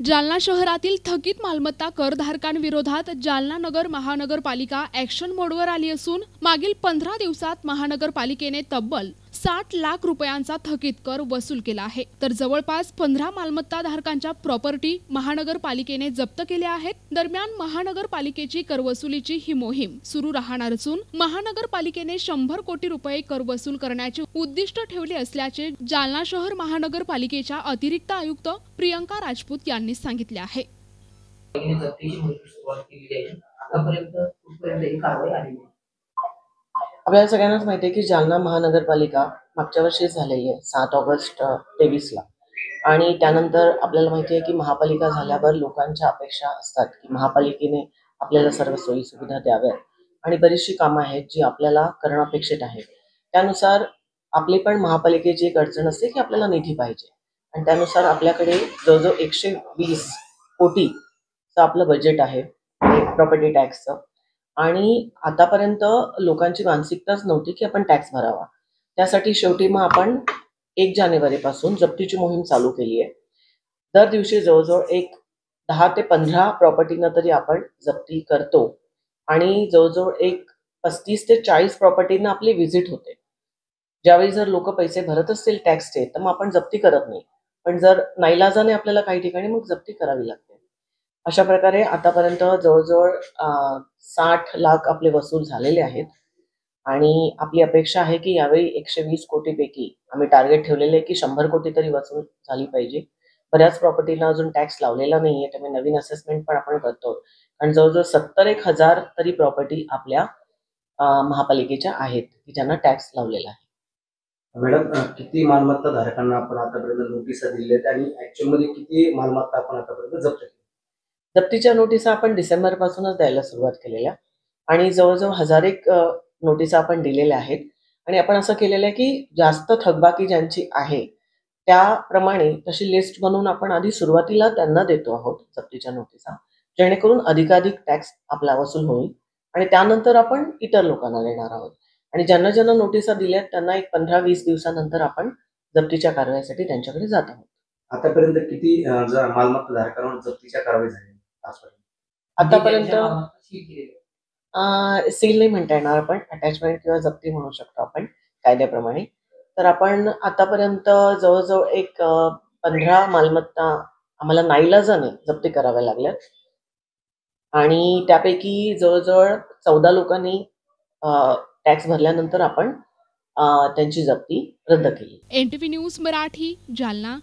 जालना शहरातील थकीत मालमत्ता करधारकांविरोधात जालना नगर महानगरपालिका ॲक्शन मोडवर आली असून मागील 15 दिवसात महानगरपालिकेने तब्बल 60 लाख रुपयांचा थकीत कर वसूल केला आहे। तर जवळपास 15 मालमत्ताधारकांच्या प्रॉपर्टी महानगरपालिकेने जप्त केल्या आहेत। दरम्यान महानगरपालिकेची करवसुलीची ही मोहीम सुरू राहणार असून महानगरपालिकेने 100 कोटी रुपये कर वसूल करण्याचे उद्दिष्ट ठेवले असल्याचे जालना शहर महानगरपालिकेच्या अतिरिक्त आयुक्त प्रियंका राजपूत यांनी सांगितले आहे। आपल्याला सगळ्यांनाच माहिती आहे की जालना महानगरपालिका मागच्या वर्षी झालेली आहे 7 ऑगस्ट 23 ला, आणि त्यानंतर आपल्याला माहिती आहे की महापालिका झाल्यावर लोकांच्या अपेक्षा असतात की महापालिकेने आपल्याला सर्व सोयी सुविधा द्याव्यात आणि बरीचशी कामं आहेत जी आपल्याला करणं अपेक्षित आहे। त्यानुसार आपली पण महापालिकेची एक अडचण असते की आपल्याला निधी पाहिजे, आणि त्यानुसार आपल्याकडे जवळजवळ 120 कोटीचं आपलं बजेट आहे प्रॉपर्टी टॅक्सचं। आणि आतापर्यंत लोकांची मानसिकताच नव्हती की आपण टॅक्स भरावा। त्यासाठी शेवटी मग आपण 1 जानेवारीपासून जप्तीची मोहीम चालू केली आहे। दर दिवशी जवळजवळ 10 ते 15 प्रॉपर्टींना तरी आपण जप्ती करतो, आणि जवळजवळ 35 ते 40 प्रॉपर्टींना आपली व्हिजिट होते। ज्यावेळी जर लोक पैसे भरत असतील टॅक्सचे तर मग आपण जप्ती करत नाही, पण जर नाईलाजाने आपल्याला काही ठिकाणी मग जप्ती करावी लागते। अशा प्रकारे आतापर्यंत जवळजवळ 60 लाख आपले वसूल झालेले आहेत, आणि आपली अपेक्षा आहे की यावेळी 120 कोटीपैकी आम्ही टार्गेट ठेवलेले आहे की 100 कोटी तरी वसूल झाली पाहिजे। बऱ्याच प्रॉपर्टीला अजून टॅक्स लावलेला नाहीये, त्यामुळे नवीन असेसमेंट पण आपण करतो, आणि जवळजवळ 70,000 तरी प्रॉपर्टी आपल्या महापालिकेच्या आहेत की ज्यांना टॅक्स लावलेला आहे। मॅडम, किती मालमत्ता धारकांना आपण आतापर्यंत नोटिसा दिल्या आहेत आणि ऍक्च्युअल मध्ये किती मालमत्ता आपण आतापर्यंत जप्त केली? जप्तीच्या नोटिसा आपण डिसेंबर पासूनच द्यायला सुरुवात केलेल्या, आणि जवळजवळ 1001 नोटिसा आपण दिलेल्या आहेत। आणि आपण असं केलेलं आहे की जास्त थकबाकी ज्यांची आहे त्याप्रमाणे तशी लिस्ट बनवून आपण आधी सुरुवातीला त्यांना देतो आहोत जप्तीच्या नोटिसा, जेणेकरून अधिकाधिक टॅक्स आपला वसूल होईल, आणि त्यानंतर आपण इतर लोकांना देणार आहोत। आणि ज्यांना ज्यांना नोटिसा दिल्यात त्यांना एक 15-20 दिवसानंतर आपण जप्तीच्या कारवाईसाठी त्यांच्याकडे जात आहोत। आतापर्यंत किती मालमत्ता धारकांवर जप्तीच्या कारवाई झाली आतापर्यंत? सील नाही म्हणता येणार, आपण अटॅचमेंट किंवा जप्ती म्हणू शकतो आपण कायद्याप्रमाणे। तर आपण आतापर्यंत जवळजवळ 15 मालमत्ता आम्हाला नाईलाजाने जप्ती कराव्या लागल्यात, आणि त्यापैकी जवळजवळ 14 लोकांनी टॅक्स भरल्यानंतर आपण त्यांची जप्ती रद्द केली। NTV news Marathi, Jalna.